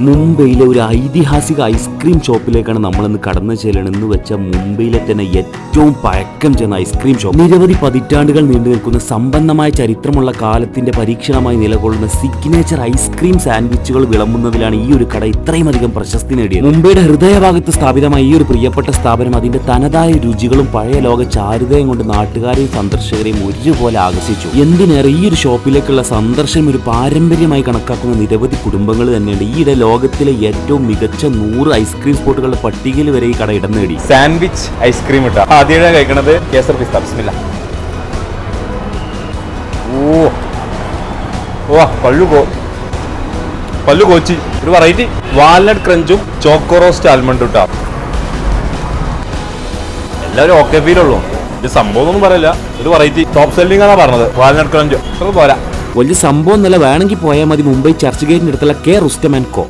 മുംബൈയിലെ ഒരു ഐതിഹാസിക ഐസ്ക്രീം ഷോപ്പിലേക്കാണ് നമ്മളിന്ന് കടന്നു ചെല്ലണമെന്ന് വെച്ച മുംബൈയിലെ തന്നെ ഏറ്റവും പഴക്കം ചെന്ന ഐസ്ക്രീം ഷോപ്പ്. നിരവധി പതിറ്റാണ്ടുകൾ നീണ്ടു നിൽക്കുന്ന സമ്പന്നമായ ചരിത്രമുള്ള കാലത്തിന്റെ പരീക്ഷണമായി നിലകൊള്ളുന്ന സിഗ്നേച്ചർ ഐസ്ക്രീം സാൻഡ്വിച്ചുകൾ വിളമ്പുന്നതിലാണ് ഈ ഒരു കട ഇത്രയും അധികം പ്രശസ്തി നേടിയത്. മുംബൈയുടെ ഹൃദയഭാഗത്ത് സ്ഥാപിതമായ ഈ ഒരു പ്രിയപ്പെട്ട സ്ഥാപനം അതിന്റെ തനതായ രുചികളും പഴയ ലോക ചാരുതയും കൊണ്ട് നാട്ടുകാരെയും സന്ദർശകരെയും ഒരുപോലെ ആകർഷിച്ചു. എന്തിനേറെ ഈ ഒരു ഷോപ്പിലേക്കുള്ള സന്ദർശനം ഒരു പാരമ്പര്യമായി കണക്കാക്കുന്ന നിരവധി കുടുംബങ്ങൾ തന്നെയുണ്ട്. ഈയിടെ ലോകത്തിലെ ഏറ്റവും മികച്ച 100 ഐസ്ക്രീം സ്പോട്ടുകളുടെ പട്ടികയിൽ വരെ ഈ കട ഇടം നേടി. സാൻഡ്വിച്ച് ഐസ്ക്രീം ഇട്ടാ ആദ്യമായി കഴിക്കണത് കേസർ പിസ്ത. ബിസ്മില്ല. പല്ലു കോച്ചി ഒരു വെറൈറ്റി വാൽനട്ട് ക്രഞ്ചും ചോക്കോ റോസ്റ്റ് ആൽമണ്ടും ഇട്ടാ. എല്ലാവരും ഓക്കെ ഫീലുള്ളൂ. ഇത് സംഭവം ഒന്നും പറയില്ല, ഒരു വെറൈറ്റി ടോപ്പ് സെല്ലിംഗ് ആണ് പറഞ്ഞത്. വാൽനട്ട് ക്രഞ്ച് പോരാ, വലിയ സംഭവം എന്നല്ല, വേണമെങ്കിൽ പോയാൽ മതി. മുംബൈ ചർച്ച് ഗേറ്റിന്റെ അടുത്തുള്ള കെ റുസ്റ്റം ആൻഡ് കോ.